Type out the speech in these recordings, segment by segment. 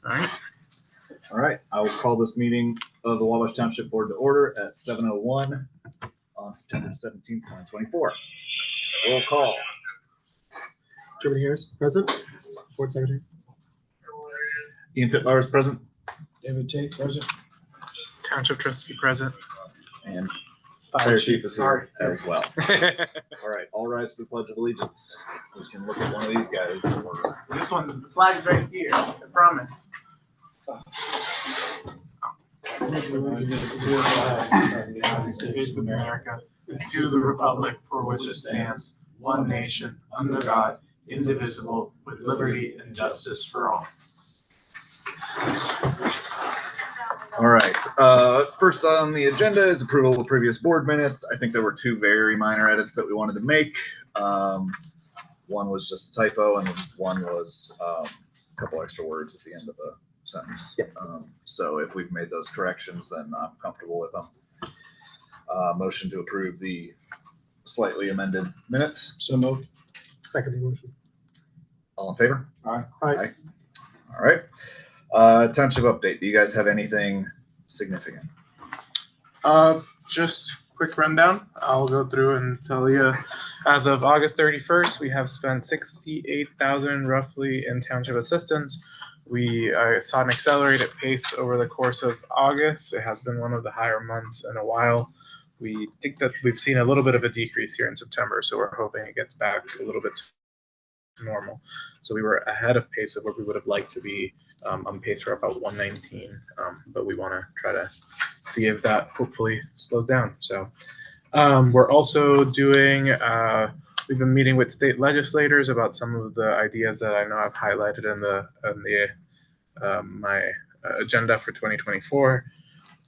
All right. I will call this meeting of the Wabash Township Board to order at 7:01 on September 17th, 2024. Roll call. German Harris, present. Board Secretary. Ian Pitlower is present. David Tate, present. Township Trustee present. And Fire Chief is here as well. All right. All rise for the Pledge of Allegiance. We can look at one of these guys. This one's the flag's right here. I promise. United States of America, and to the republic for which it stands, one nation, under God, indivisible, with liberty and justice for all. All right. First on the agenda is approval of previous board minutes. I think there were two very minor edits that we wanted to make. One was just a typo, and one was a couple extra words at the end of a sentence. Yep. So if we've made those corrections, then I'm comfortable with them. Motion to approve the slightly amended minutes. So moved. Second motion. All in favor? Aye. Aye. All right. Township update. Do you guys have anything significant? Just quick rundown. I'll go through and tell you. As of August 31st, we have spent $68,000 roughly in township assistance. We saw an accelerated pace over the course of August. It has been one of the higher months in a while. We think that we've seen a little bit of a decrease here in September, so we're hoping it gets back a little bit to normal. So we were ahead of pace of where we would have liked to be, on pace for about 119, but we want to try to see if that hopefully slows down. So we're also doing, we've been meeting with state legislators about some of the ideas that I know I've highlighted in my agenda for 2024.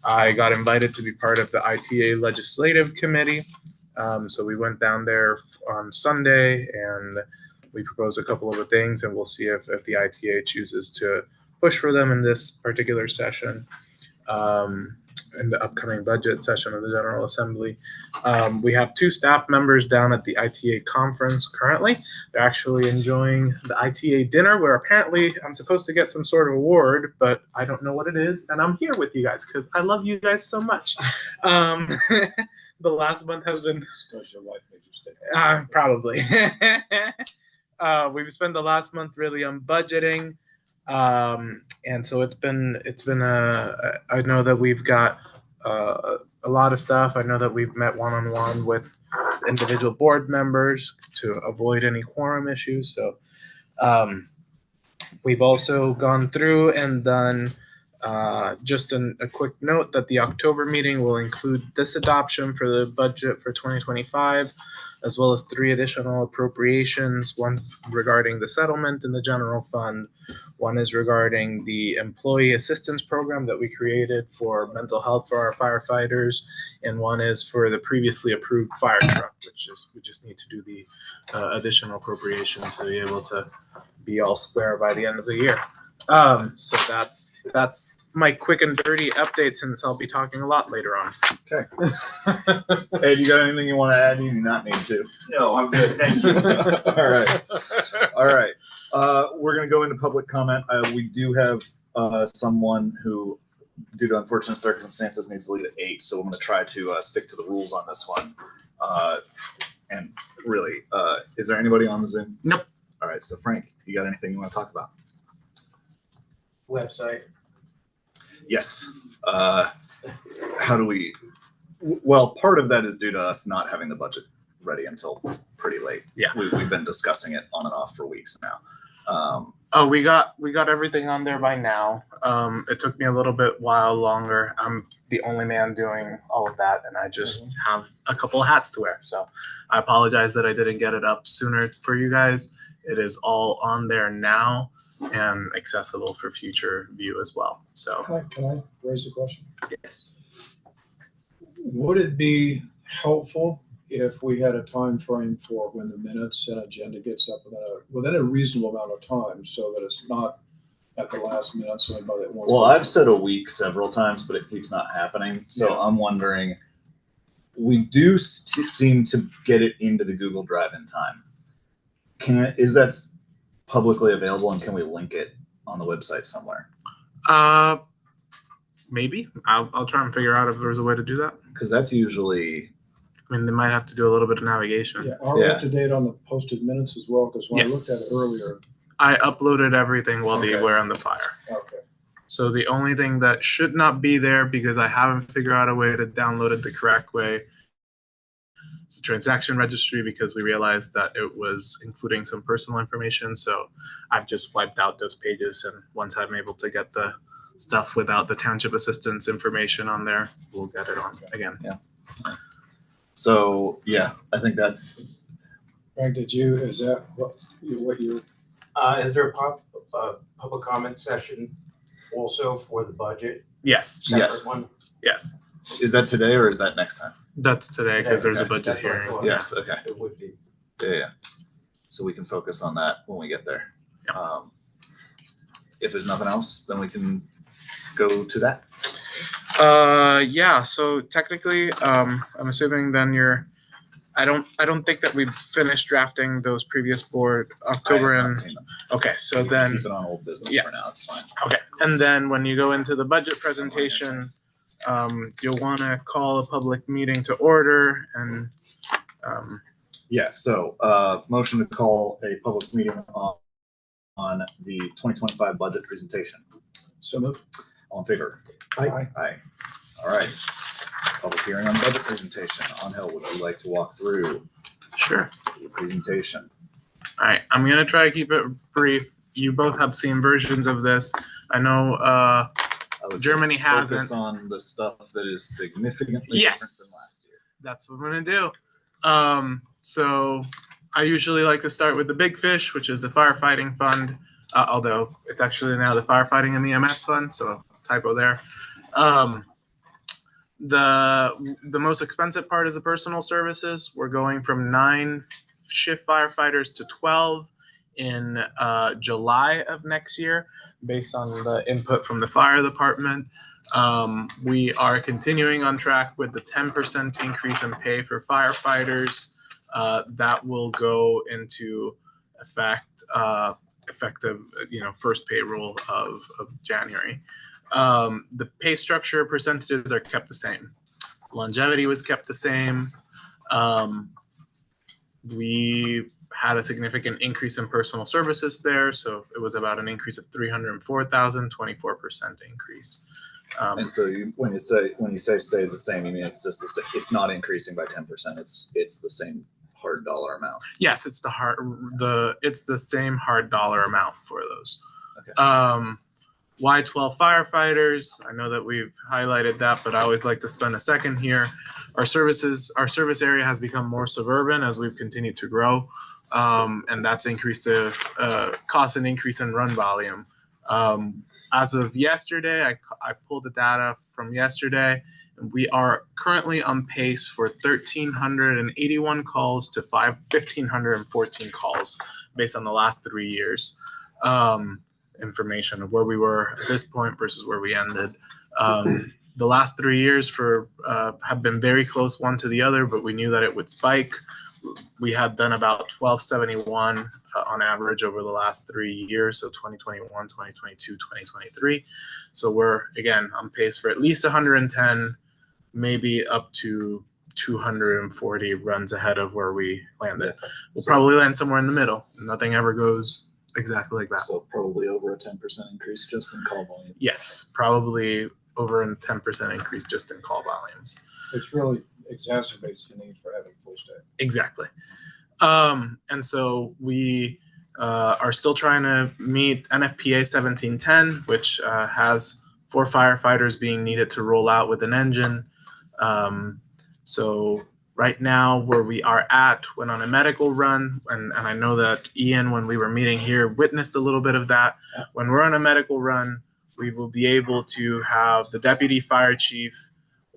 I got invited to be part of the ITA Legislative Committee. So we went down there on Sunday and we proposed a couple of things, and we'll see if the ITA chooses to push for them in this particular session. In the upcoming budget session of the General Assembly. We have two staff members down at the ITA conference currently. They're actually enjoying the ITA dinner where apparently I'm supposed to get some sort of award, but I don't know what it is. And I'm here with you guys because I love you guys so much. The last month has been... Because your wife made you stay. Probably. We've spent the last month really on budgeting. And so it's been I know that we've got a lot of stuff. I know that we've met one-on-one with individual board members to avoid any quorum issues. So we've also gone through and done just a quick note that the October meeting will include this adoption for the budget for 2025, as well as 3 additional appropriations. One's regarding the settlement in the general fund. One is regarding the employee assistance program that we created for mental health for our firefighters. And one is for the previously approved fire truck, which is, we just need to do the additional appropriation to be able to be all square by the end of the year. So that's my quick and dirty update, since I'll be talking a lot later on. Okay. Ed, you got anything you want to add? You do not need to. No, I'm good. Thank you. All right. All right. We're going to go into public comment. We do have someone who, due to unfortunate circumstances, needs to leave at 8. So I'm going to try to stick to the rules on this one. And really, is there anybody on the Zoom? Nope. All right. So Frank, you got anything you want to talk about? Website. Yes. How do we? Well, part of that is due to us not having the budget ready until pretty late. Yeah. We've been discussing it on and off for weeks now. We got everything on there by now. It took me a little bit while longer. I'm the only man doing all of that, and I just have a couple of hats to wear. So I apologize that I didn't get it up sooner for you guys. It is all on there now and accessible for future view as well. So Can I raise a question? yes. Would it be helpful if we had a time frame for when the minutes and agenda gets up within a reasonable amount of time, so that it's not at the last minute so anybody that wants Well, to... I've said a week several times, but it keeps not happening. So Yeah. I'm wondering, we do seem to get it into the Google Drive in time. Is that publicly available, and can we link it on the website somewhere? Maybe I'll try and figure out if there's a way to do that. Because that's usually. I mean, they might have to do a little bit of navigation. Yeah, are we up to date on the posted minutes as well? Because when I looked at it earlier. I uploaded everything while they Okay. were on the fire. Okay. So the only thing that should not be there, because I haven't figured out a way to download it the correct way, is the transaction registry, because we realized that it was including some personal information. So I've just wiped out those pages, and once I'm able to get the stuff without the township assistance information on there, we'll get it on again. Yeah. So yeah, I think that's. Frank, is that what you? Is there a public comment session also for the budget? Yes. Separate one? Yes. Is that today or is that next time? That's today, because there's a Okay. budget That's what I hearing. thought. Yes. Okay. It would be. Yeah. So we can focus on that when we get there. Yeah. If there's nothing else, then we can go to that. Yeah. So technically, I'm assuming then I don't think that we finished drafting those previous board October I have and not seen them. okay. So We can then keep it on old business yeah. for now. It's fine. okay, and then when you go into the budget presentation, you'll want to call a public meeting to order and. Yeah. So motion to call a public meeting on the 2025 budget presentation. So moved. All in favor? Aye. Aye. All right. Public hearing on budget presentation. Angel, would you like to walk through Sure. the presentation? All right. I'm gonna try to keep it brief. You both have seen versions of this. I know I would say Germany focus hasn't. on the stuff that is significantly Yes. different than last year. That's what I'm gonna do. So I usually like to start with the big fish, which is the firefighting fund. Although it's actually now the firefighting and the EMS fund, so typo there. The most expensive part is the personal services. We're going from 9 shift firefighters to 12 in July of next year, based on the input from the fire department. We are continuing on track with the 10% increase in pay for firefighters. That will go into effect effective, first payroll of January. The pay structure percentages are kept the same. Longevity was kept the same. We had a significant increase in personal services there, so it was about an increase of 304,000, 24% increase. And so when you say stay the same, you mean it's just it's not increasing by 10%. It's the same hard dollar amount. Yes, it's the same hard dollar amount for those. Okay. Why 12 firefighters? I know that we've highlighted that, but I always like to spend a second here. Our service area has become more suburban as we've continued to grow, and that's increased the cost and increase in run volume. As of yesterday, I pulled the data from yesterday, and we are currently on pace for 1,381 calls to 1,514 calls based on the last 3 years. Information of where we were at this point versus where we ended. The last 3 years have been very close one to the other, but we knew that it would spike. We had done about 1,271 on average over the last 3 years, so 2021, 2022, 2023. So we're, again, on pace for at least 110, maybe up to 240 runs ahead of where we landed. We'll probably land somewhere in the middle. Nothing ever goes exactly like that. So probably over a 10% increase just in call volume. Yes, probably over a 10% increase just in call volumes. Which really exacerbates the need for having full staff. Exactly. And so we are still trying to meet NFPA 1710, which has 4 firefighters being needed to roll out with an engine. So right now, where we are at when on a medical run, and I know that Ian, when we were meeting here, witnessed a little bit of that. When we're on a medical run, we will be able to have the deputy fire chief,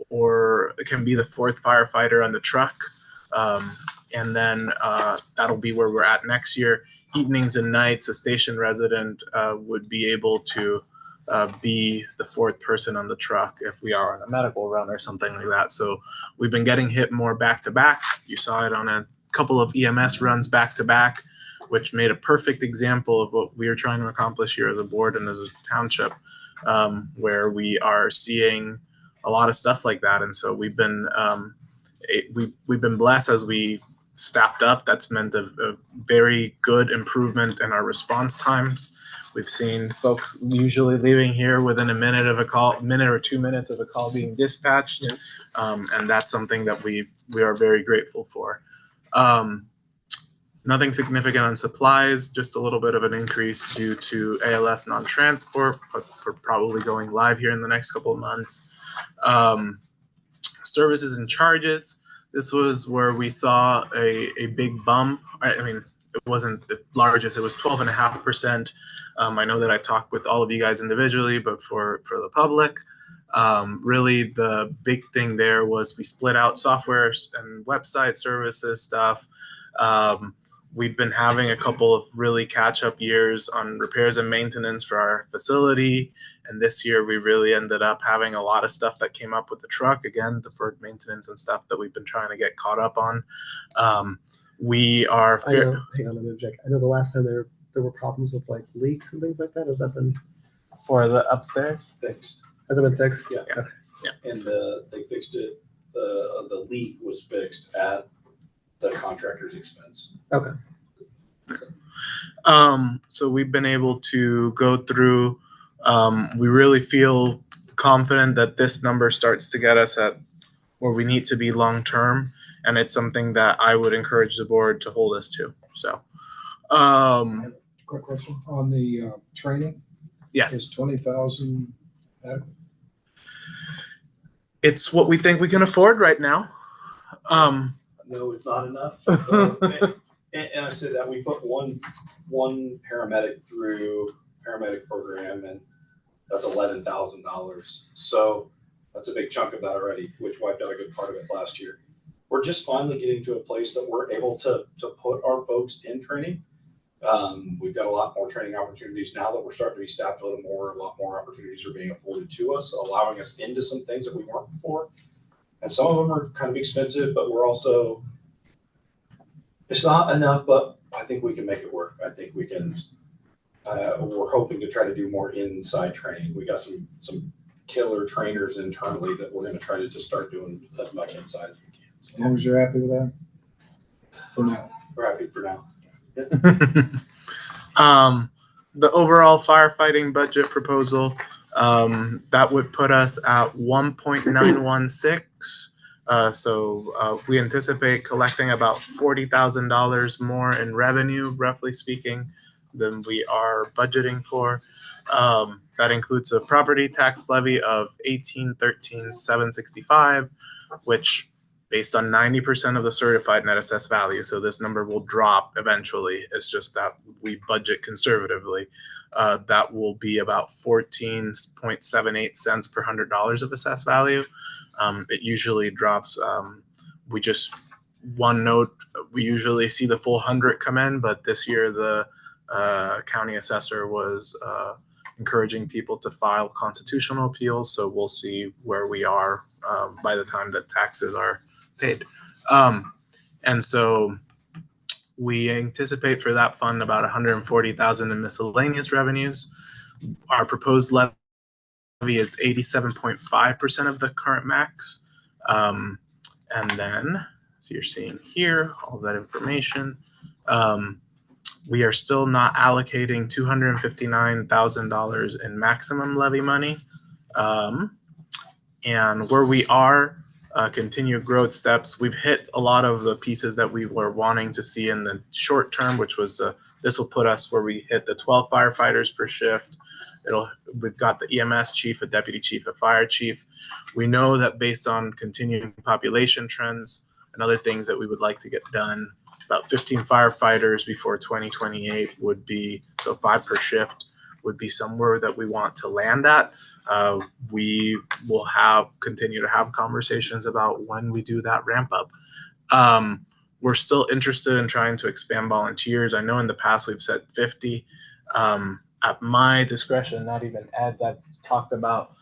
or it can be the 4th firefighter on the truck. And then that'll be where we're at next year. Evenings and nights, a station resident would be able to be the 4th person on the truck if we are on a medical run or something like that. So we've been getting hit more back to back. You saw it on a couple of EMS runs back to back. which made a perfect example of what we are trying to accomplish here as a board and as a township, where we are seeing a lot of stuff like that. And so we've been blessed as we staffed up. That's meant a very good improvement in our response times. We've seen folks usually leaving here within a minute or 2 minutes of a call being dispatched. And that's something that we are very grateful for. Nothing significant on supplies, just a little bit of an increase due to ALS non-transport, but we're probably going live here in the next couple of months. Services and charges. This was where we saw a big bump. I mean, it wasn't the largest. It was 12.5%. I know that I talked with all of you guys individually, but for the public, really the big thing there was we split out software and website services stuff. We've been having a couple of really catch-up years on repairs and maintenance for our facility. And this year we really ended up having a lot of stuff that came up with the truck. Again, deferred maintenance and stuff that we've been trying to get caught up on. We are... I know, hang on, let me object. I know the last time there were problems with like leaks and things like that. Has that been For the upstairs? Fixed. has that been fixed? Yeah. Okay. And they fixed it. The leak was fixed at the contractor's expense. Okay. So we've been able to go through, we really feel confident that this number starts to get us at where we need to be long-term. And it's something that I would encourage the board to hold us to. So, Quick question on the training. Is yes, 20,000 adequate? it's what we think we can afford right now. No, it's not enough. And I said that we put one paramedic through paramedic program, and that's $11,000. So that's a big chunk of that already, which wiped out a good part of it last year. We're just finally getting to a place that we're able to put our folks in training. We've got a lot more training opportunities now that we're starting to be staffed a little more. A lot more opportunities are being afforded to us, allowing us into some things that we weren't before. And some of them are kind of expensive, but we're also, it's not enough, but I think we can make it work. I think we can, we're hoping to try to do more inside training. We got some killer trainers internally that we're going to try to just start doing as much inside as we can. As long as you're happy with that. For now. We're happy for now. The overall firefighting budget proposal, that would put us at 1.916. So we anticipate collecting about $40,000 more in revenue, roughly speaking, than we are budgeting for. That includes a property tax levy of $1,813,765, which based on 90% of the certified net assessed value. So this number will drop eventually. It's just that we budget conservatively. That will be about 14.78 cents per $100 of assessed value. It usually drops. One note, we usually see the full 100 come in, but this year the county assessor was encouraging people to file constitutional appeals. So we'll see where we are by the time that taxes are paid. And so we anticipate for that fund about $140,000 in miscellaneous revenues. Our proposed levy is 87.5% of the current max. And then, so you're seeing here, all that information. We are still not allocating $259,000 in maximum levy money. And where we are, continued growth steps, we've hit a lot of the pieces that we were wanting to see in the short term, which was this will put us where we hit the 12 firefighters per shift. We've got the EMS chief, a deputy chief, a fire chief. We know that based on continuing population trends and other things that we would like to get done, about 15 firefighters before 2028 would be, so 5 per shift would be somewhere that we want to land at. We will continue to have conversations about when we do that ramp up. We're still interested in trying to expand volunteers. I know in the past we've said 50. At my discretion, not even Ed's, I've talked about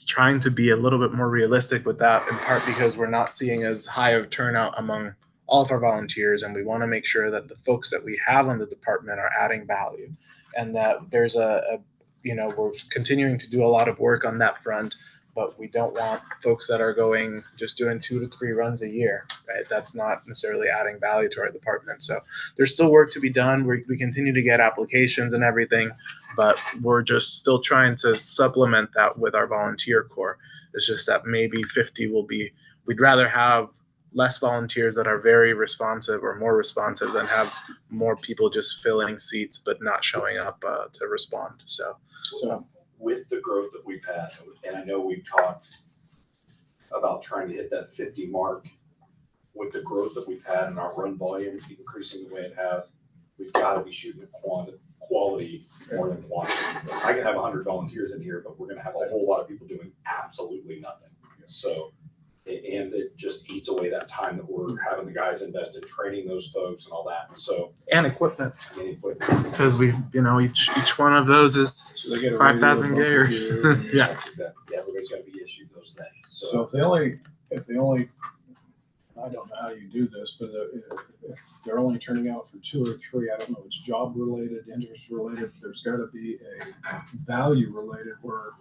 trying to be a little bit more realistic with that, in part because we're not seeing as high of turnout among all of our volunteers, and we want to make sure that the folks that we have on the department are adding value, and that there's we're continuing to do a lot of work on that front, but we don't want folks that are just doing 2 to 3 runs a year, right? That's not necessarily adding value to our department. So there's still work to be done. We continue to get applications and everything, but we're just still trying to supplement that with our volunteer corps. It's just that maybe 50 we'd rather have less volunteers that are very responsive or more responsive than have more people just filling seats but not showing up to respond. So with the growth that we've had, and I know we've talked about trying to hit that 50 mark, with the growth that we've had in our run volume increasing the way it has, we've got to be shooting at quality more than quantity. I can have 100 volunteers in here, but we're going to have a whole lot of people doing absolutely nothing. So, and it just eats away that time that we're having the guys invest in training those folks and all that. So, and equipment, because each one of those is So they get a 5,000 radio gears. bunker gear and- Yeah. Yeah, everybody's got to be issued those things. So if they only, I don't know how you do this, but if they're only turning out for 2 or 3, I don't know, it's job related, interest related, there's got to be a value related where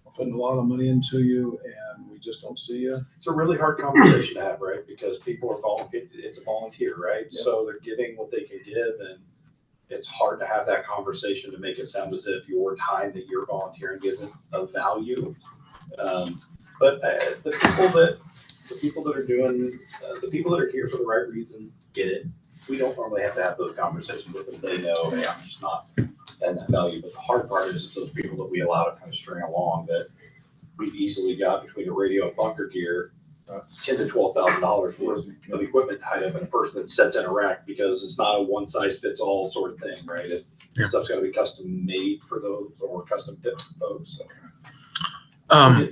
we're putting a lot of money into you and we just don't see you. It's a really hard conversation to have, right? Because people are it's a volunteer, right? Yeah. So they're giving what they can give, and it's hard to have that conversation to make it sound as if your time that you're volunteering isn't of value. But the people that are doing, the people that are here for the right reason get it. We don't normally have to have those conversations with them. They know, hey, I'm just not adding that value. But the hard part is it's those people that we allow to kind of string along that we've easily got between a radio and bunker gear, $10,000 to $12,000 worth of equipment tied up in a person that sits in a rack because it's not a one size fits all sort of thing, right? Stuff's got to be custom made for those or custom fit for those. So.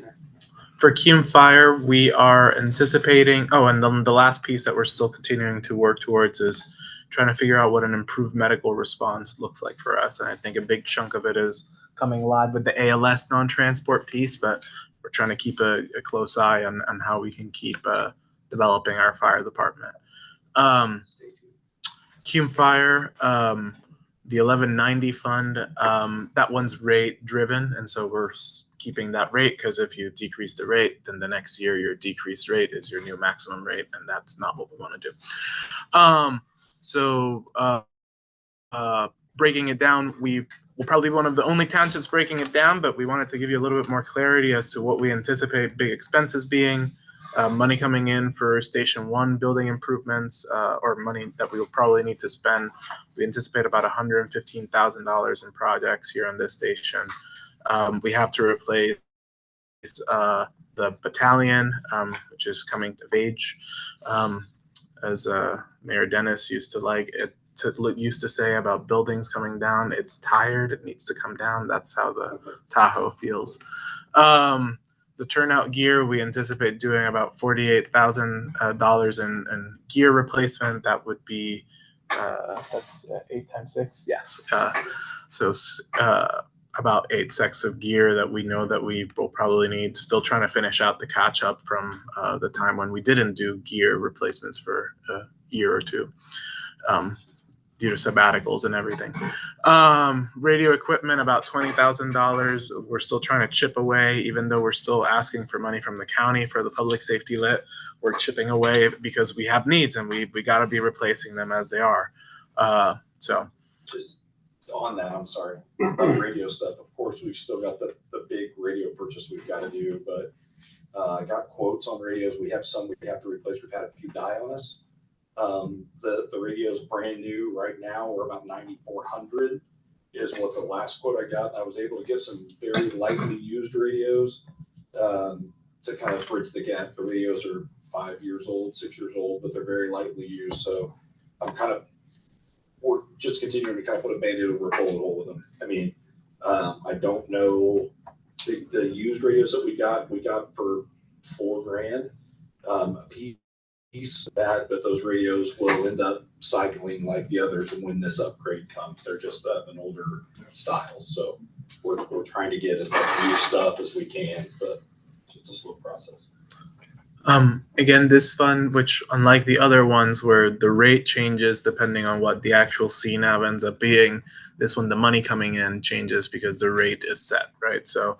For Cume Fire, we are anticipating, and then the last piece that we're still continuing to work towards is trying to figure out what an improved medical response looks like for us. And I think a big chunk of it is coming live with the ALS non-transport piece, but we're trying to keep a close eye on how we can keep developing our fire department. Cume Fire, the 1190 fund, that one's rate driven, and so we're keeping that rate, because if you decrease the rate, then the next year your decreased rate is your new maximum rate, and that's not what we want to do. Breaking it down, we'll probably be one of the only townships breaking it down, but we wanted to give you a little bit more clarity as to what we anticipate big expenses being. Money coming in for Station 1 building improvements, or money that we will probably need to spend. We anticipate about $115,000 in projects here on this station. We have to replace the battalion, which is coming of age, as Mayor Dennis used to say about buildings coming down. It's tired. It needs to come down. That's how the Tahoe feels. The turnout gear, we anticipate doing about $48,000 in gear replacement. That would be that's 8 times 6. Yes. So about 8 sets of gear that we know that we will probably need. Still trying to finish out the catch up from the time when we didn't do gear replacements for a year or two, due to sabbaticals and everything. Radio equipment, about $20,000. We're still trying to chip away, even though we're still asking for money from the county for the public safety lit. We're chipping away because we have needs, and we got to be replacing them as they are. So. Just on that, I'm sorry, on radio stuff, of course, we've still got the big radio purchase we've got to do, but I got quotes on radios. We have some we have to replace. We've had a few die on us. The radio's brand new right now. We're about 9,400 is what the last quote I got. I was able to get some very lightly used radios to kind of bridge the gap. The radios are 5 years old, 6 years old, but they're very lightly used. So we're just continuing to kind of put a Band-Aid over a bullet hole with them. I mean, I don't know the used radios that we got for $4,000 a piece bad, but those radios will end up cycling like the others when this upgrade comes. They're just an older style. So we're trying to get as much new stuff as we can, but it's just a slow process. Again, this fund, which unlike the other ones where the rate changes depending on what the actual CNAV ends up being, this one, the money coming in changes because the rate is set, right? So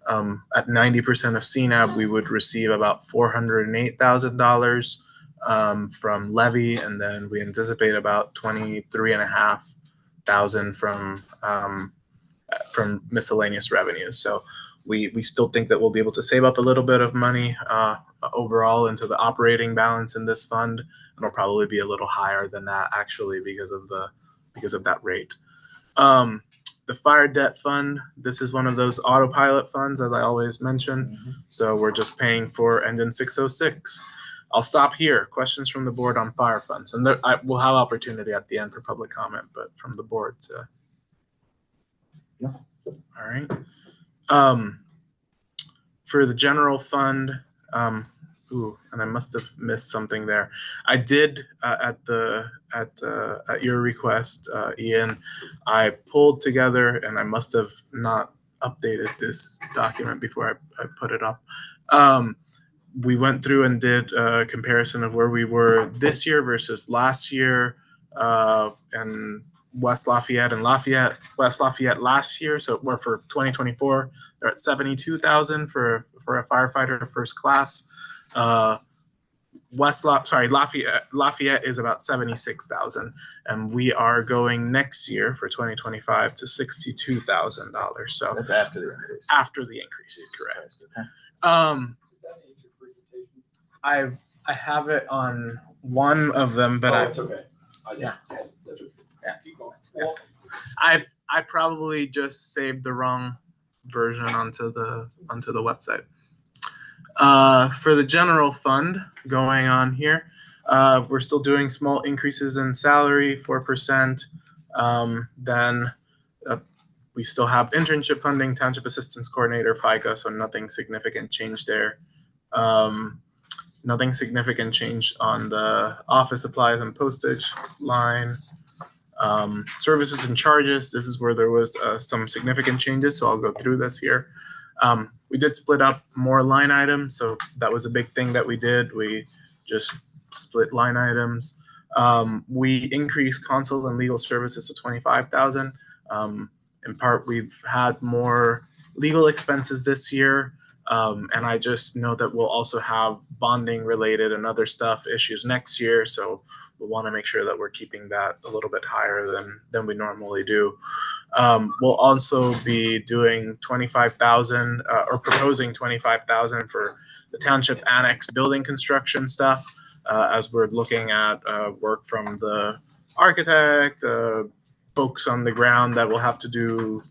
at 90% of CNAV, we would receive about $408,000 from levy, and then we anticipate about $23,500 from miscellaneous revenues. So we still think that we'll be able to save up a little bit of money overall into the operating balance in this fund. It'll probably be a little higher than that actually because of that rate. The fire debt fund, this is one of those autopilot funds, as I always mention. So we're just paying for engine 606. I'll stop here. Questions from the board on fire funds, and we'll have opportunity at the end for public comment, but from the board to. Yeah. All right. For the general fund, and I must have missed something there. I did at your request, Ian, I pulled together, and I must have not updated this document before I put it up. We went through and did a comparison of where we were this year versus last year, and West Lafayette and West Lafayette last year. So we're for 2024, they're at 72,000 for a firefighter first class. Lafayette is about 76,000, and we are going next year for 2025 to $62,000. So That's after the increase. After the increase, Jesus correct. Christ, okay. I have it on one of them, but It's okay. Yeah. That's okay. Yeah. Keep going. Yeah. I probably just saved the wrong version onto the website. For the general fund going on here, we're still doing small increases in salary, 4%. Then we still have internship funding, township assistance coordinator, FICA, so nothing significant change there. Nothing significant change on the office supplies and postage line. Services and charges, this is where there was some significant changes, so I'll go through this here. We did split up more line items, so that was a big thing that we did. We just split line items. We increased consult and legal services to 25,000. In part, we've had more legal expenses this year, and I just know that we'll also have bonding related and other stuff issues next year, so we'll want to make sure that we're keeping that a little bit higher than we normally do. We'll also be doing 25,000 or proposing 25,000 for the township annex building construction stuff, as we're looking at work from the architect, folks on the ground that will have to do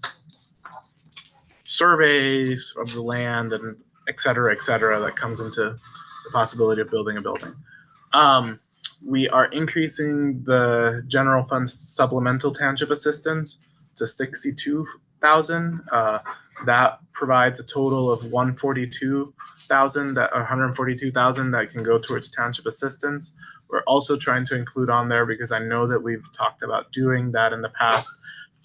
surveys of the land and et cetera, that comes into the possibility of building a building. We are increasing the general fund's supplemental township assistance to 62,000. That provides a total of 142,000 that can go towards township assistance. We're also trying to include on there, because I know that we've talked about doing that in the past,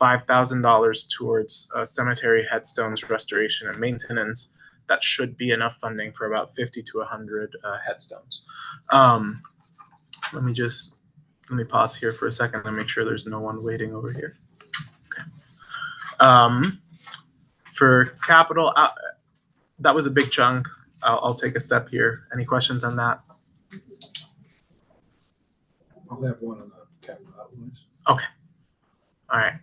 $5,000 towards cemetery headstones restoration and maintenance. That should be enough funding for about 50 to 100 headstones. Let me pause here for a second and make sure there's no one waiting over here. Okay. For capital, that was a big chunk. I'll take a step here. Any questions on that? I'll have one on the capital outlays. Okay. All right.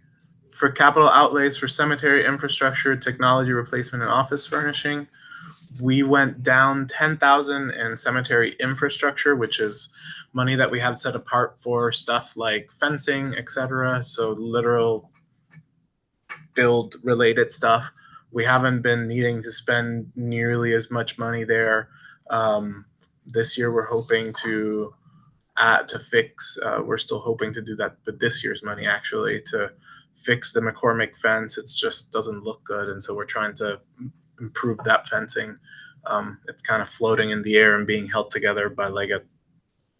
For capital outlays for cemetery infrastructure, technology replacement, and office furnishing, we went down 10,000 in cemetery infrastructure, which is money that we have set apart for stuff like fencing, etc. So literal build related stuff. We haven't been needing to spend nearly as much money there. This year we're hoping to fix, we're still hoping to do that with this year's money actually, to fix the McCormick fence. It just doesn't look good, and so we're trying to improve that fencing. It's kind of floating in the air and being held together by like a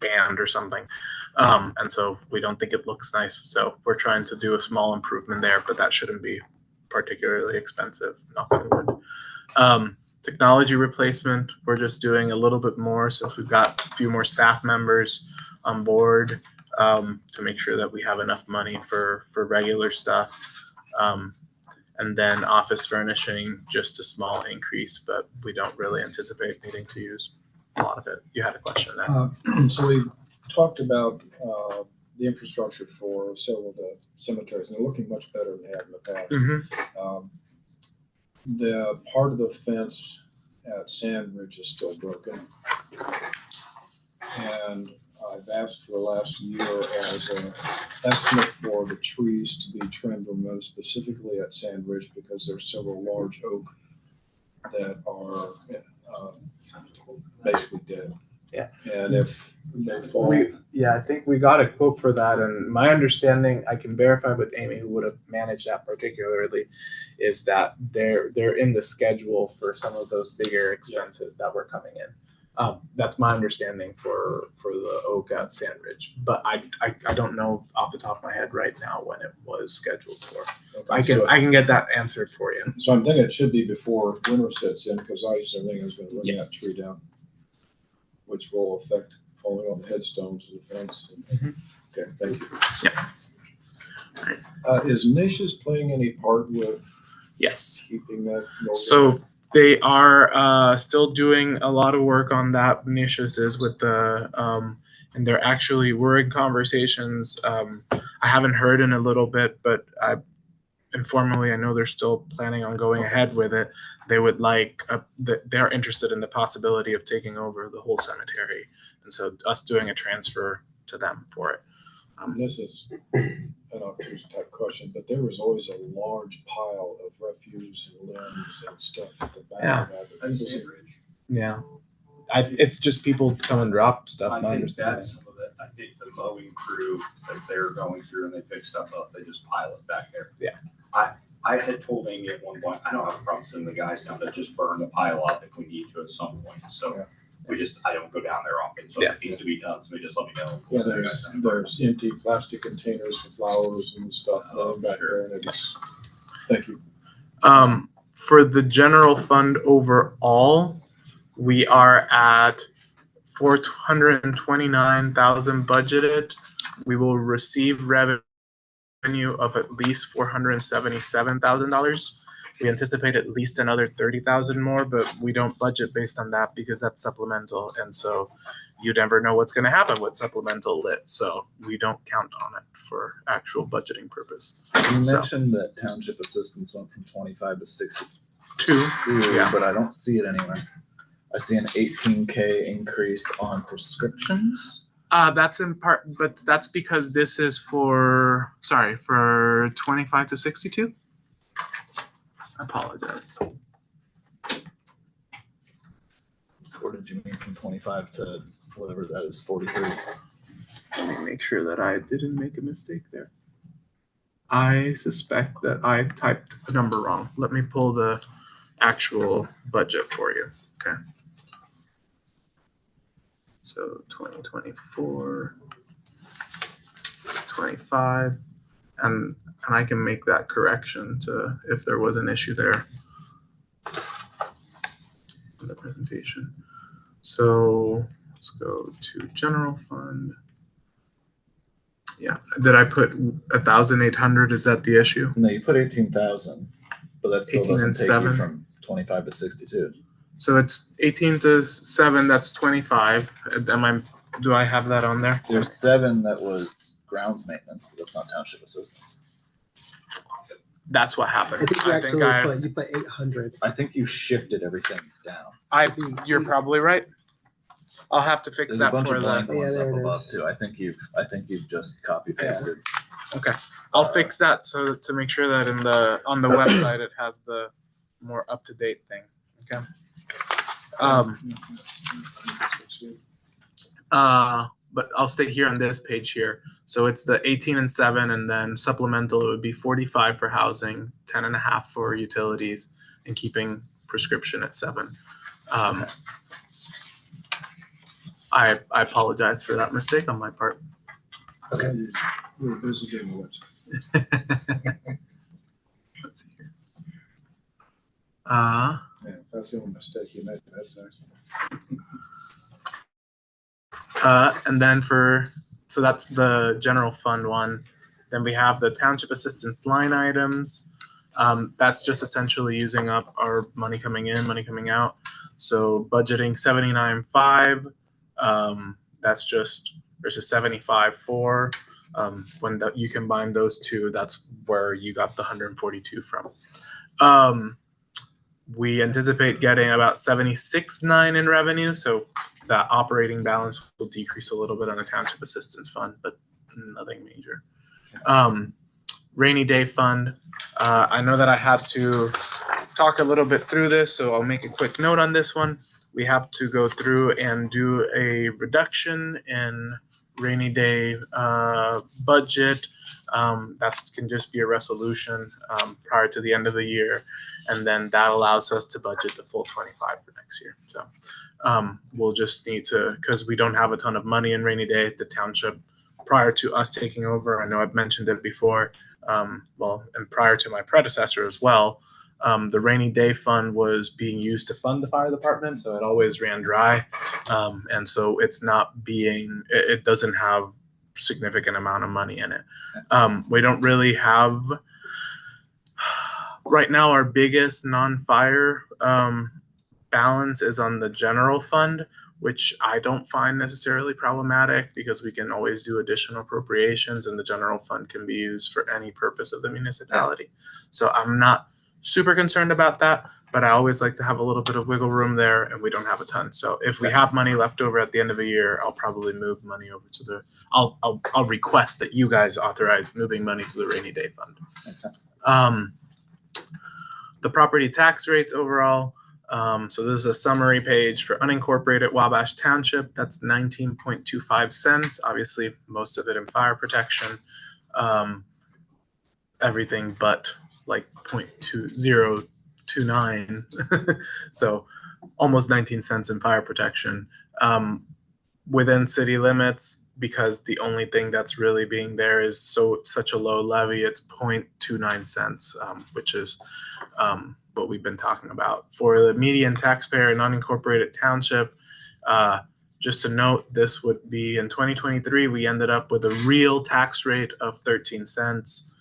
band or something, and so we don't think it looks nice. So we're trying to do a small improvement there, but that shouldn't be particularly expensive, knock on wood. Technology replacement, we're just doing a little bit more since we've got a few more staff members on board, to make sure that we have enough money for regular stuff. And then office furnishing, just a small increase, but we don't really anticipate needing to use a lot of it. You had a question there. So we talked about the infrastructure for several of the cemeteries, and they're looking much better than they have in the past. Mm-hmm. The part of the fence at Sandridge is still broken. And I've asked for the last year as an estimate for the trees to be trimmed or removed, specifically at Sandridge, because there's several large oak that are basically dead. Yeah. And if they fall. I think we got a quote for that, and my understanding, I can verify with Amy, who would have managed that particularly, is that they're in the schedule for some of those bigger expenses that were coming in. That's my understanding for the oak at Sandridge, but I don't know off the top of my head right now when it was scheduled for. Okay, I can get that answered for you. So I'm thinking it should be before winter sets in, because ice and everything is going to bring that Yes. tree down, which will affect falling on the headstones of the fence. Mhm. Okay, thank you. Yeah. Is Nish's playing any part with Yes. keeping that? So they are still doing a lot of work on that. Nishis is with the and we're in conversations. I haven't heard in a little bit, but informally, I know they're still planning on going ahead with it. They would like they're interested in the possibility of taking over the whole cemetery, and so us doing a transfer to them for it. This is an obtuse type question, but there was always a large pile of refuse and limbs and stuff at the back Yeah. of that. Yeah, it's just people come and drop stuff. I My think understanding. that's some of it. I think the mowing crew, that they're going through and they pick stuff up, they just pile it back there. Yeah. I had told Amy at one point, I don't have a problem sending the guys down to just burn the pile up if we need to at some point. So Yeah. I don't go down there often. So Yeah. if it needs to be done, so just let me know. Yeah, We'll send the guys down. there's empty plastic containers with flowers and stuff laying back there, and it's, thank you. For the general fund overall, we are at 429,000 budgeted. We will receive revenue of at least $477,000. We anticipate at least another 30,000 more, but we don't budget based on that because that's supplemental, and so you never know what's going to happen with supplemental lit. So we don't count on it for actual budgeting purpose. You So- mentioned that township assistance went from 25 to 62, Yeah. but I don't see it anywhere. I see an 18K increase on prescriptions. That's in part, but that's because this is for 25 to 62. I apologize. Or did you mean from 25 to whatever that is, 43? Let me make sure that I didn't make a mistake there. I suspect that I typed a number wrong. Let me pull the actual budget for you. Okay. So 2024, 25, and I can make that correction to if there was an issue there in the presentation. So let's go to general fund. Yeah, did I put 1,800? Is that the issue? No, you put 18,000, but that still 18 and doesn't take 7. you from 25 to 62. So it's 18 to 7. That's 25. Do I have that on there? There's 7 that was grounds maintenance, but that's not township assistance. That's what I happened. think you actually put 800. I think you shifted everything down. You're probably right. I'll have to fix There's a that bunch for of blank the. ones Yeah, up there it above is. too. I think you've just copy pasted. Okay, I'll fix that so to make sure that on the website it has the more up to date thing. Okay. But I'll stay here on this page here. So it's the 18 and 7, and then supplemental, it would be 45 for housing, 10.5 for utilities, and keeping prescription at 7. I apologize for that mistake on my part. Okay. We're visiting the website. Let's see here. Yeah, in fact, That's the only mistake you make. That's actually. And then so that's the general fund one. Then we have the township assistance line items. That's just essentially using up our money coming in, money coming out. So budgeting 79.5, that's just versus 75.4. When you combine those two, that's where you got the 142 from. We anticipate getting about 76.9 in revenue, so that operating balance will decrease a little bit on the township assistance fund, but nothing major. Rainy day fund. I know that I had to talk a little bit through this, so I'll make a quick note on this one. We have to go through and do a reduction in rainy day budget. That can just be a resolution prior to the end of the year, and then that allows us to budget the full 25 for next year. So we'll just need to, because we don't have a ton of money in rainy day, the township, prior to us taking over, I know I've mentioned it before, and prior to my predecessor as well, the rainy day fund was being used to fund the fire department, so it always ran dry, and so it doesn't have significant amount of money in it. We don't really have right now. Our biggest non-fire balance is on the general fund, which I don't find necessarily problematic because we can always do additional appropriations and the general fund can be used for any purpose of the municipality. So I'm not super concerned about that, but I always like to have a little bit of wiggle room there, and we don't have a ton. So if we have money left over at the end of the year, I'll probably move money over to I'll request that you guys authorize moving money to the rainy day fund. Makes sense. The property tax rates overall. So this is a summary page for unincorporated Wabash Township. That's 19.25 cents. Obviously, most of it in fire protection. Everything but like 0.2029. So almost 19 cents in fire protection. Within city limits, because the only thing that's really being there is such a low levy, it's 0.29 cents, which is what we've been talking about. For the median taxpayer in unincorporated township, just to note, this would be in 2023, we ended up with a real tax rate of 13 cents.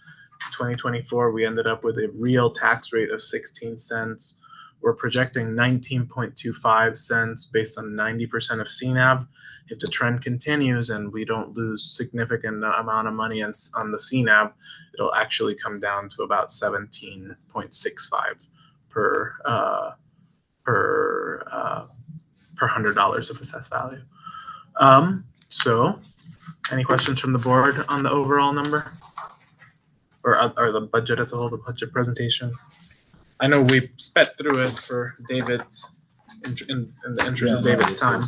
2024, we ended up with a real tax rate of 16 cents. We're projecting 19.25 cents based on 90% of CNAV. If the trend continues and we don't lose significant amount of money on the CNAV, it'll actually come down to about 17.65 per $100 of assessed value. So any questions from the board on the overall number? Or the budget as a whole, the budget presentation? I know we sped through it for David's, in the interest of David's time.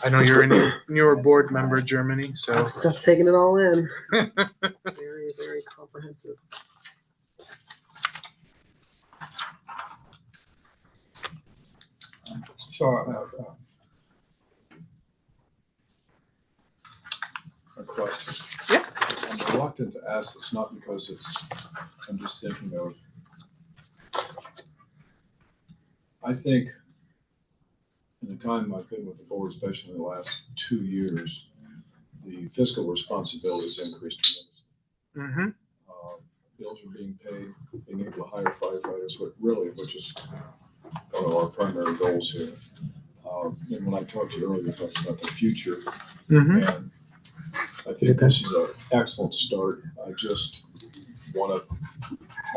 I know you're a newer board member, Germany, so. I'm still taking it all in. Very, very comprehensive. So, a question. Yeah. I'm reluctant to ask this, not because I'm just thinking of, I think in the time I've been with the board, especially in the last 2 years, the fiscal responsibilities increased tremendously. Bills are being paid, being able to hire firefighters, which is one of our primary goals here. And when I talked to you earlier, we talked about the future, and I think this is an excellent start. I just want to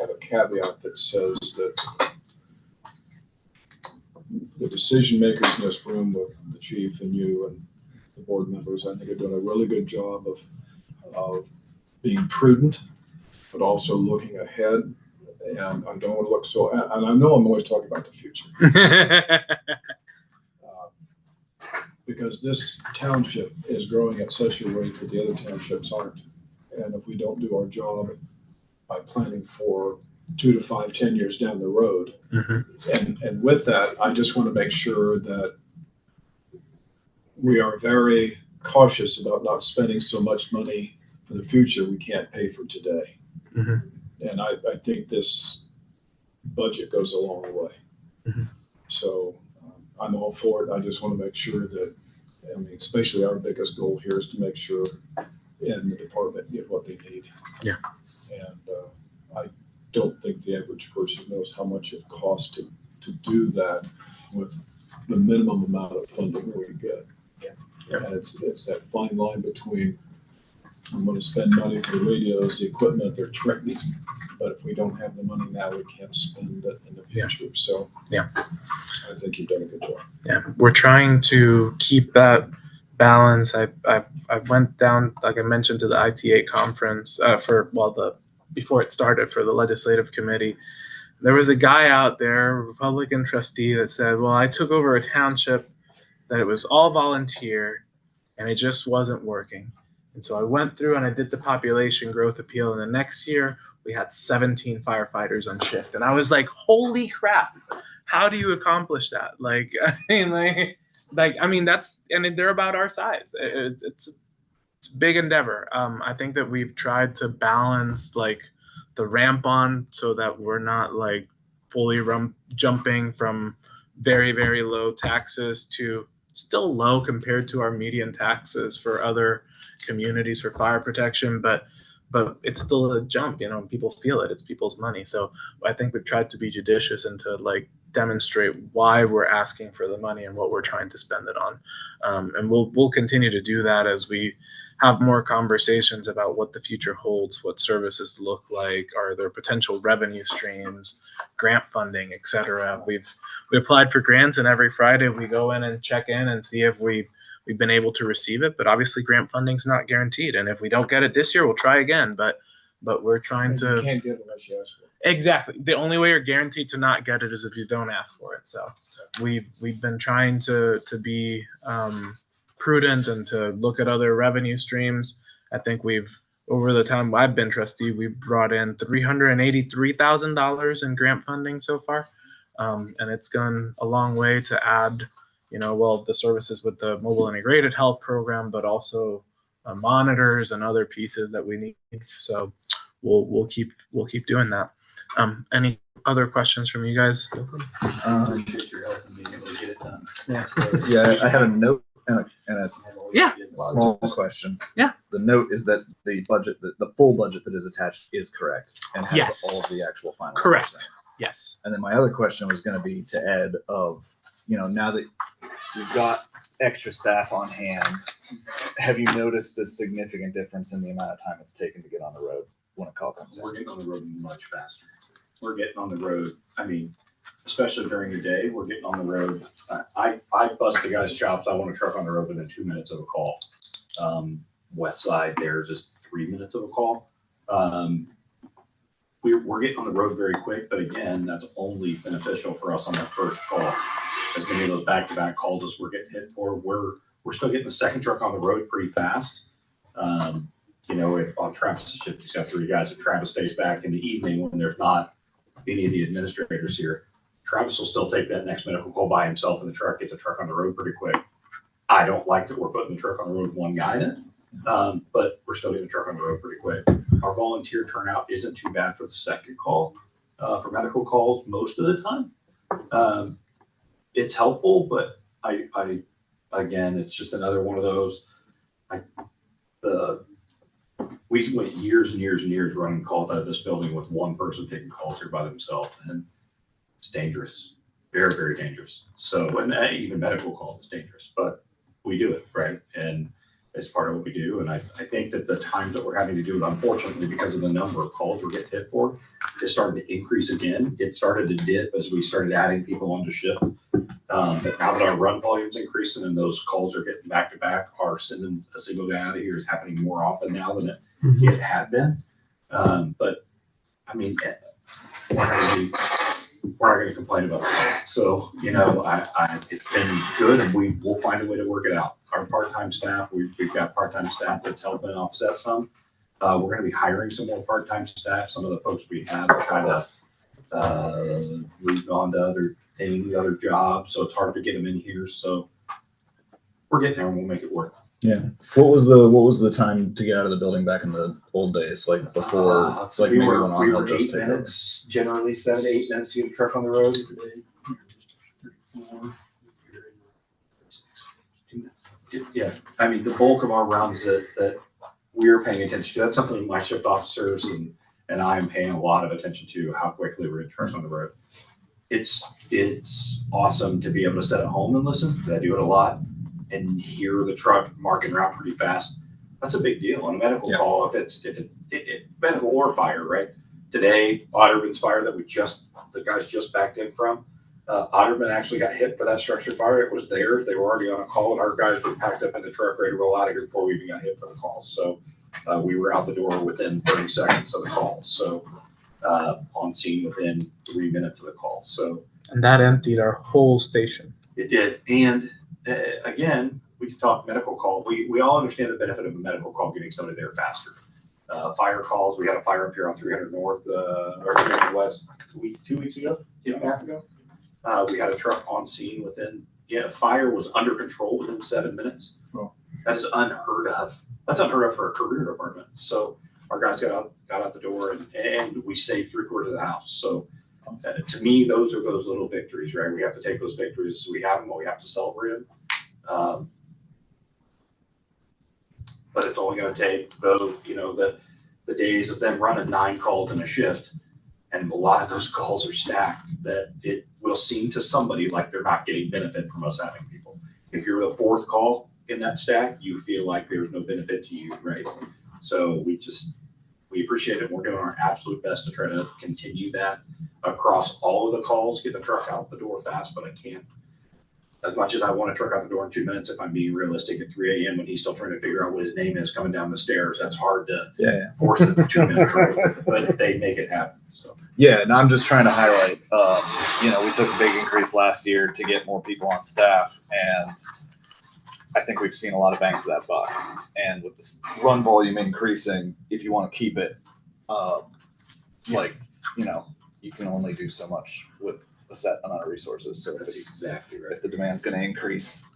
have a caveat that says that the decision makers in this room, with the chief and you and the board members, I think are doing a really good job of being prudent, but also looking ahead. And I don't want to look so, and I know I'm always talking about the future. Because this township is growing at such a rate that the other townships aren't. And if we don't do our job by planning for 2 to 5, 10 years down the road, and with that, I just want to make sure that we are very cautious about not spending so much money for the future we can't pay for today. And I think this budget goes a long way. Mhm. So I'm all for it. I just want to make sure that, I mean, especially our biggest goal here is to make sure in the department get what they need. Yeah. And I don't think the average person knows how much it costs to do that with the minimum amount of funding we get. Yeah. And it's that fine line between, I'm going to spend money for the radios, the equipment, their training, but if we don't have the money now, we can't spend it in the future. So Yeah. I think you've done a good job. Yeah, we're trying to keep that balance. I went down, like I mentioned, to the IT8 conference before it started for the legislative committee. There was a guy out there, a Republican trustee, that said, "Well, I took over a township that it was all volunteer, and it just wasn't working." And so I went through and I did the population growth appeal, and the next year we had 17 firefighters on shift, and I was like, "Holy crap! How do you accomplish that?" Like, I mean, that's, and they're about our size. It's a big endeavor. I think that we've tried to balance like the ramp on so that we're not like fully jumping from very, very low taxes to still low compared to our median taxes for other communities for fire protection, but it's still a jump. People feel it. It's people's money. So I think we've tried to be judicious and to like demonstrate why we're asking for the money and what we're trying to spend it on. And we'll continue to do that as we have more conversations about what the future holds, what services look like, are there potential revenue streams, grant funding, et cetera. We applied for grants, and every Friday we go in and check in and see if we've been able to receive it. But obviously grant funding is not guaranteed. And if we don't get it this year, we'll try again. But we're trying And to. you can't get it unless you ask for it. Exactly. The only way you're guaranteed to not get it is if you don't ask for it. So we've been trying to be prudent and to look at other revenue streams. I think over the time I've been trustee, we've brought in $383,000 in grant funding so far. And it's gone a long way to add, the services with the mobile integrated health program, but also monitors and other pieces that we need. So we'll keep doing that. Any other questions from you guys? Appreciate your help in being able to get it done. Yeah, I had a note and a Yeah. small question. Yeah. The note is that the budget, the full budget that is attached is correct and has Yes. all of the actual final numbers Correct. in it. Yes. And then my other question was going to be to Ed of, now that we've got extra staff on hand, have you noticed a significant difference in the amount of time it's taken to get on the road when a call comes We're in? getting on the road much faster. We're getting on the road. I mean, especially during the day, we're getting on the road. I bust the guy's chops. I want a truck on the road within 2 minutes of a call. West side there, just 3 minutes of a call. We're getting on the road very quick, but again, that's only beneficial for us on that first call. As many of those back-to-back calls as we're getting hit for, we're still getting the second truck on the road pretty fast. On Travis' shift, he's got 3 guys. If Travis stays back in the evening when there's not any of the administrators here, Travis will still take that next medical call by himself in the truck, gets a truck on the road pretty quick. I don't like that we're putting the truck on the road with one guy in it, but we're still getting the truck on the road pretty quick. Our volunteer turnout isn't too bad for the second call, for medical calls most of the time. It's helpful, but again, it's just another one of those. We went years and years and years running calls out of this building with one person taking calls here by themselves, and it's dangerous, very, very dangerous. So, and even medical calls is dangerous, but we do it, right? And it's part of what we do. And I think that the times that we're having to do it, unfortunately, because of the number of calls we're getting hit for, is starting to increase again. It started to dip as we started adding people onto shift. But now that our run volume's increasing and those calls are getting back to back, our sending a single guy out of here is happening more often now than it had been. But I mean, we're not going to complain about that. So, it's been good, and we'll find a way to work it out. Our part-time staff, we've got part-time staff that's helping offset some. We're going to be hiring some more part-time staff. Some of the folks we have are kind of moved on to other jobs, so it's hard to get them in here. So we're getting there, and we'll make it work. What was the time to get out of the building back in the old days, like before, So like we maybe were, when we on were just 8 minutes, generally 7 to 8 minutes to get a truck on the road. Yeah, I mean, the bulk of our runs that we're paying attention to, that's something my shift officers and I am paying a lot of attention to, how quickly we're getting trucks on the road. It's awesome to be able to sit at home and listen, because I do it a lot, and hear the truck marking route pretty fast. That's a big deal on a medical call. If it medical or fire, right? Today, Otterman's fire that the guys just backed in from, Otterman actually got hit for that structure fire. It was theirs. They were already on a call, and our guys were packed up in the truck ready to roll out of here before we even got hit for the call. So we were out the door within 30 seconds of the call. So on scene within 3 minutes of the call. So And that emptied our whole station. it did. And again, we can talk medical call. We all understand the benefit of a medical call, getting somebody there faster. Fire calls. We had a fire up here on 300 North or 300 West 2 weeks ago, 2.5 ago. We had a truck on scene within, fire was under control within 7 minutes. Oh. That is unheard of. That's unheard of for a career department. So our guys got out the door and we saved 3/4 of the house. So to me, those are those little victories, right? We have to take those victories as we have them, or we have to celebrate them. But it's only going to take the days of them running 9 calls in a shift. And a lot of those calls are stacked, that it will seem to somebody like they're not getting benefit from us having people. If you're the 4th call in that stack, you feel like there's no benefit to you, right? So we appreciate it. We're doing our absolute best to try to continue that across all of the calls, get the truck out the door fast, but I can't. As much as I want a truck out the door in 2 minutes, if I'm being realistic, at 3 a.m. when he's still trying to figure out what his name is coming down the stairs, that's hard to force the 2 minute truck, but they make it happen. So. Yeah, and I'm just trying to highlight, we took a big increase last year to get more people on staff, and I think we've seen a lot of bang for that buck. And with this run volume increasing, if you want to keep it, you can only do so much with a set amount of resources. So That's exactly right. if the demand's going to increase,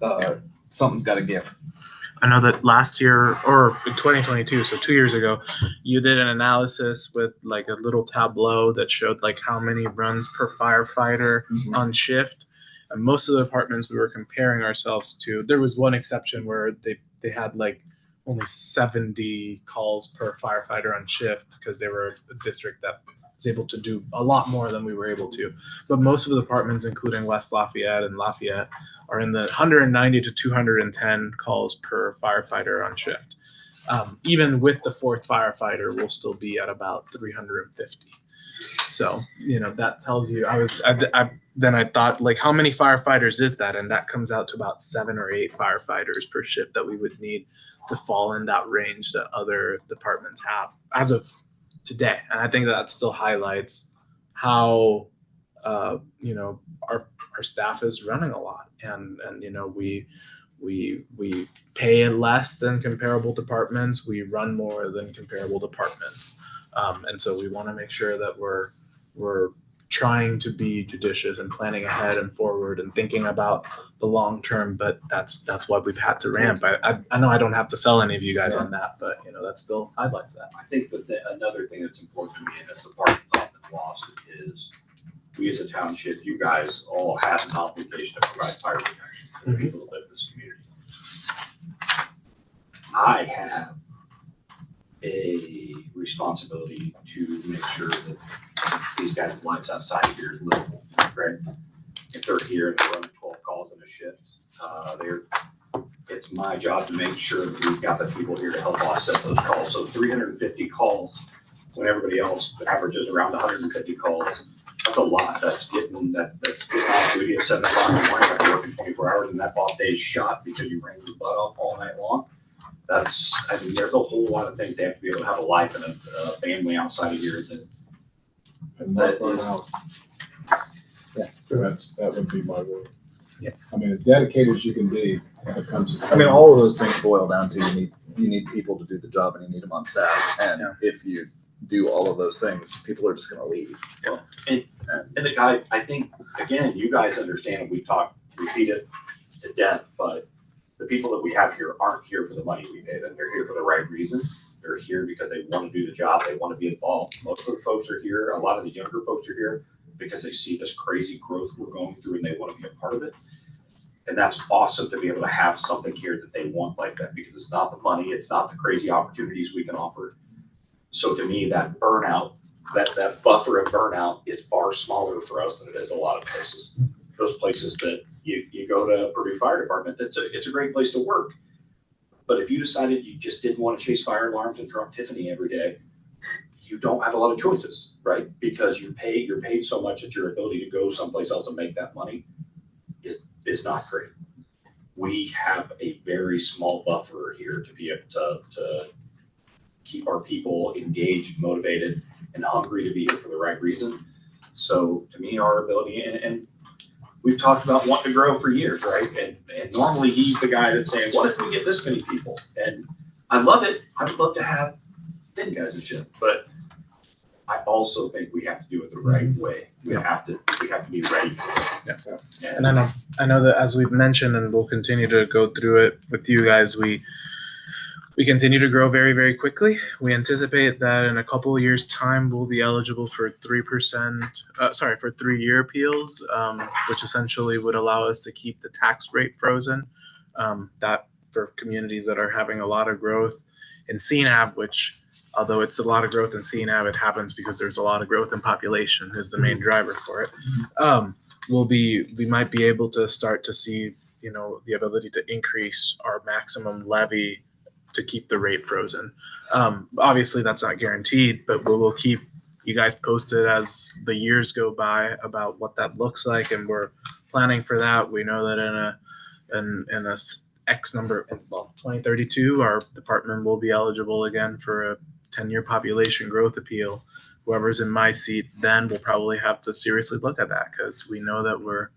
something's got to give. I know that last year, or in 2022, so 2 years ago, you did an analysis with like a little tableau that showed like how many runs per firefighter on shift. And most of the departments we were comparing ourselves to, there was one exception where they had like only 70 calls per firefighter on shift because they were a district that was able to do a lot more than we were able to. But most of the departments, including West Lafayette and Lafayette, are in the 190 to 210 calls per firefighter on shift. Even with the 4th firefighter, we'll still be at about 350. So, that tells you, then I thought, like, how many firefighters is that? And that comes out to about 7 or 8 firefighters per shift that we would need to fall in that range that other departments have as of today. And I think that still highlights how, our staff is running a lot, and we pay less than comparable departments. We run more than comparable departments. And so we want to make sure that we're trying to be judicious and planning ahead and forward and thinking about the long term. But that's what we've had to ramp. I know I don't have to sell any of you guys on that, but that still highlights that. I think that another thing that's important to me, and that's the part that's often lost, is we as a township, you guys all have an obligation to provide fire protection for the people that live in this community. I have a responsibility to make sure that these guys' lives outside of here is livable, right? If they're here and they're running 12 calls in a shift, it's my job to make sure that we've got the people here to help offset those calls. So 350 calls when everybody else averages around 150 calls. That's a lot. That's getting off duty at 7 o'clock in the morning after working 24 hours, and that off day's shot because you ran your butt off all night long. There's a whole lot of things they have to be able to have a life and a family outside of here That would be my word. Yeah. I mean, as dedicated as you can be when it comes to. I mean, all of those things boil down to you need people to do the job, and you need them on staff. And if you do all of those things, people are just going to leave. And the guy, I think, again, you guys understand, we repeat it to death, but the people that we have here aren't here for the money we pay them. They're here for the right reason. They're here because they want to do the job. They want to be involved. Most of the folks are here. A lot of the younger folks are here because they see this crazy growth we're going through and they want to be a part of it. And that's awesome to be able to have something here that they want like that, because it's not the money, it's not the crazy opportunities we can offer. So to me, that burnout, that buffer of burnout is far smaller for us than it is a lot of places. Those places that you go to Purdue Fire Department, it's a great place to work. But if you decided you just didn't want to chase fire alarms and drop Tiffany every day, you don't have a lot of choices, right? Because you're paid so much that your ability to go someplace else and make that money is not great. We have a very small buffer here to be able to keep our people engaged, motivated, and hungry to be here for the right reason. So to me, our ability, and we've talked about wanting to grow for years, right? And normally he's the guy that's saying, what if we get this many people? And I love it. I would love to have 10 guys and shit, but I also think we have to do it the right way. We have to be ready for it. Yeah. And I know that, as we've mentioned, and we'll continue to go through it with you guys, we continue to grow very, very quickly. We anticipate that in a couple of years' time, we'll be eligible for 3-year appeals, which essentially would allow us to keep the tax rate frozen. That for communities that are having a lot of growth in CNAV, which, although it's a lot of growth in CNAV, it happens because there's a lot of growth in population is the main driver for it. We might be able to start to see, the ability to increase our maximum levy to keep the rate frozen. Obviously that's not guaranteed, but we'll keep you guys posted as the years go by about what that looks like, and we're planning for that. We know that in a X number, 2032, our department will be eligible again for a 10-year population growth appeal. Whoever's in my seat then will probably have to seriously look at that, because we know that we're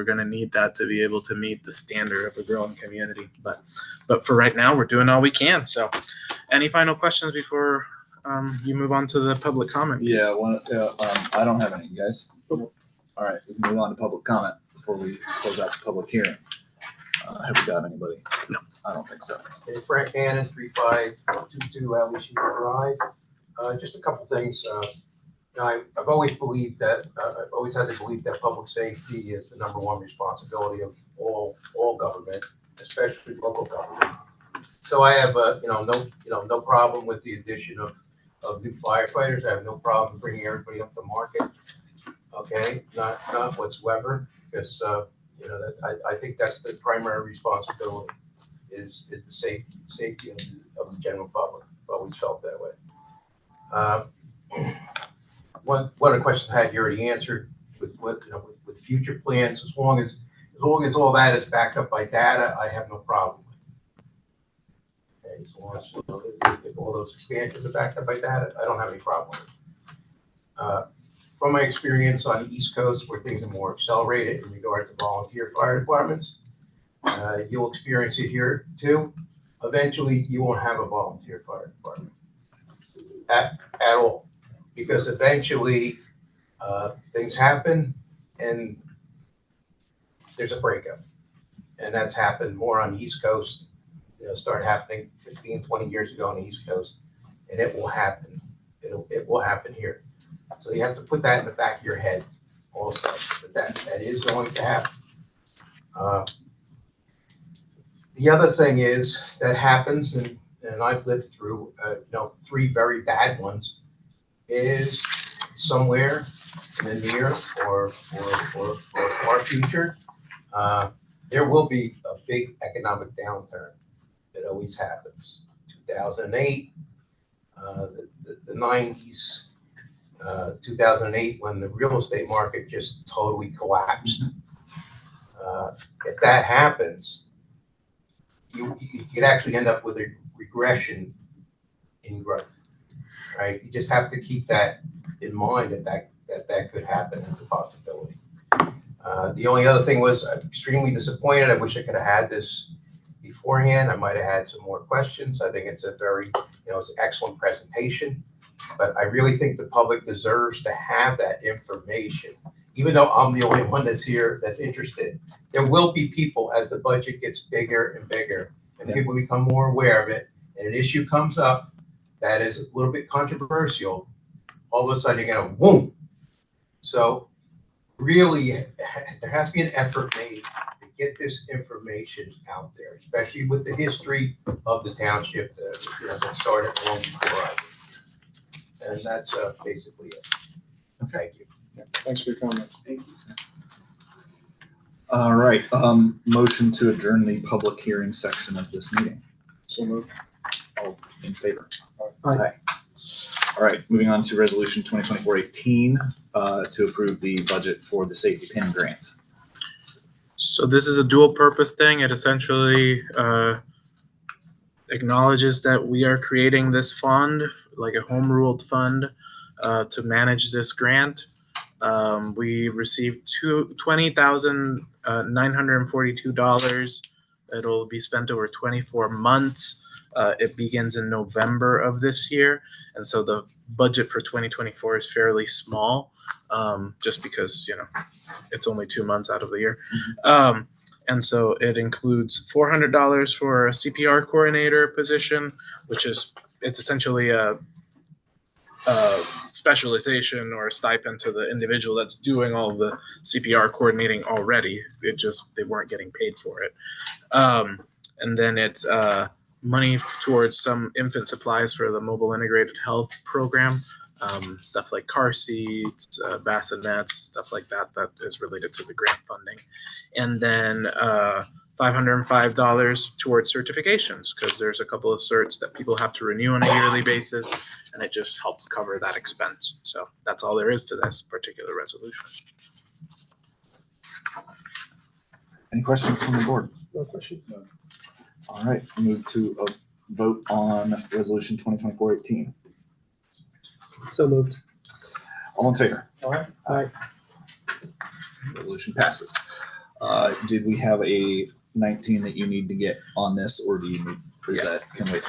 going to need that to be able to meet the standard of a growing community. But for right now, we're doing all we can. So any final questions before you move on to the public comment piece? Yeah, I don't have any, you guys. All right, we can move on to public comment before we close out the public hearing. Have we got anybody? No. I don't think so. Hey, Frank Hannon, 3522 Alicia Drive. Just a couple things. I've always believed that I've always had the belief that public safety is the number one responsibility of all government, especially local government. So I have no problem with the addition of new firefighters. I have no problem bringing everybody up to market. Okay, not whatsoever, because I think that's the primary responsibility is the safety of the general public. I've always felt that way. One of the questions I had you already answered with future plans. As long as all that is backed up by data, I have no problem with it. Okay, as long as if all those expansions are backed up by data, I don't have any problem with it. From my experience on the East Coast, where things are more accelerated in regard to volunteer fire departments, you'll experience it here too. Eventually, you won't have a volunteer fire department at all, because eventually things happen and there's a breakup. And that's happened more on the East Coast, started happening 15, 20 years ago on the East Coast, and it will happen. It will happen here. So you have to put that in the back of your head also, that is going to happen. The other thing is that happens, and I've lived through 3 very bad ones, is somewhere in the near or far future, there will be a big economic downturn. It always happens. 2008, the 90s, 2008, when the real estate market just totally collapsed. If that happens, you could actually end up with a regression in growth, right? You just have to keep that in mind, that could happen as a possibility. The only other thing was, I'm extremely disappointed. I wish I could have had this beforehand. I might have had some more questions. I think it's a very, it's an excellent presentation, but I really think the public deserves to have that information even though I'm the only one that's here that's interested, there will be people as the budget gets bigger and bigger, and Yeah. people become more aware of it, and an issue comes up that is a little bit controversial, all of a sudden you're gonna boom. So really, there has to be an effort made to get this information out there, especially with the history of the township that started long before I did. And that's basically it. Thank you. Yeah, thanks for your comment. All right, motion to adjourn the public hearing section of this meeting. So moved. All in favor? Aye. All right, moving on to resolution 2024-18, to approve the budget for the safety pin grant. So this is a dual purpose thing. It essentially acknowledges that we are creating this fund, like a home ruled fund, to manage this grant. We received $20,942. It'll be spent over 24 months. It begins in November of this year. And so the budget for 2024 is fairly small, just because, it's only 2 months out of the year. And so it includes $400 for a CPR coordinator position, it's essentially a specialization or a stipend to the individual that's doing all the CPR coordinating already. They weren't getting paid for it. And then it's money towards some infant supplies for the mobile integrated health program, stuff like car seats, bassinets, stuff like that is related to the grant funding. And then $505 towards certifications, because there's a couple of certs that people have to renew on a yearly basis, and it just helps cover that expense. So that's all there is to this particular resolution. Any questions from the board? No questions. All right, move to a vote on resolution 2024-18. So moved. All in favor? Aye. Resolution passes. Did we have a 19 that you need to get on this, or do you need, can wait?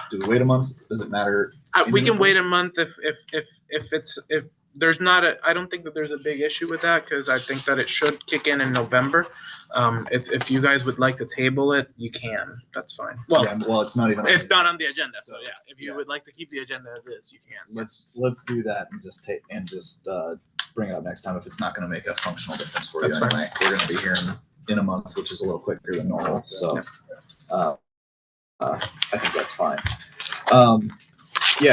Do we wait a month? Does it matter? We can wait a month if there's not I don't think that there's a big issue with that, because I think that it should kick in November. If you guys would like to table it, you can. That's fine. Well, It's not even. it's not on the agenda, so yeah. If you Yeah. would like to keep the agenda as is, you can. Let's do that and just bring it up next time if it's not going to make a functional difference for you That's fine. anyway. We're going to be here in a month, which is a little quicker than normal. So I think that's fine.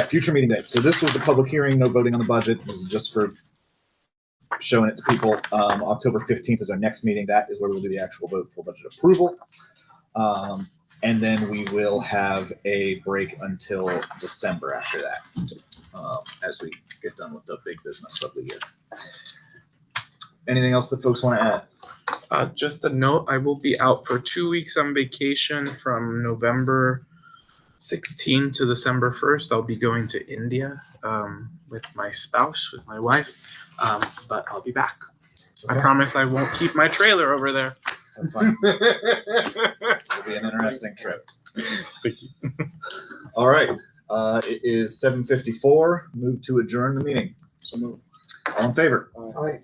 Future meeting dates. So this was the public hearing, no voting on the budget. This is just for showing it to people. October 15th is our next meeting. That is where we'll do the actual vote for budget approval. And then we will have a break until December after that, as we get done with the big business of the year. Anything else that folks want to add? Just a note, I will be out for 2 weeks on vacation from November 16th to December 1st. I'll be going to India with my spouse, with my wife, but I'll be back. I promise I won't keep my trailer over there. Have fun. It'll be an interesting trip. Thank you. All right. It is 7:54. Move to adjourn the meeting. So moved. All in favor? Aye.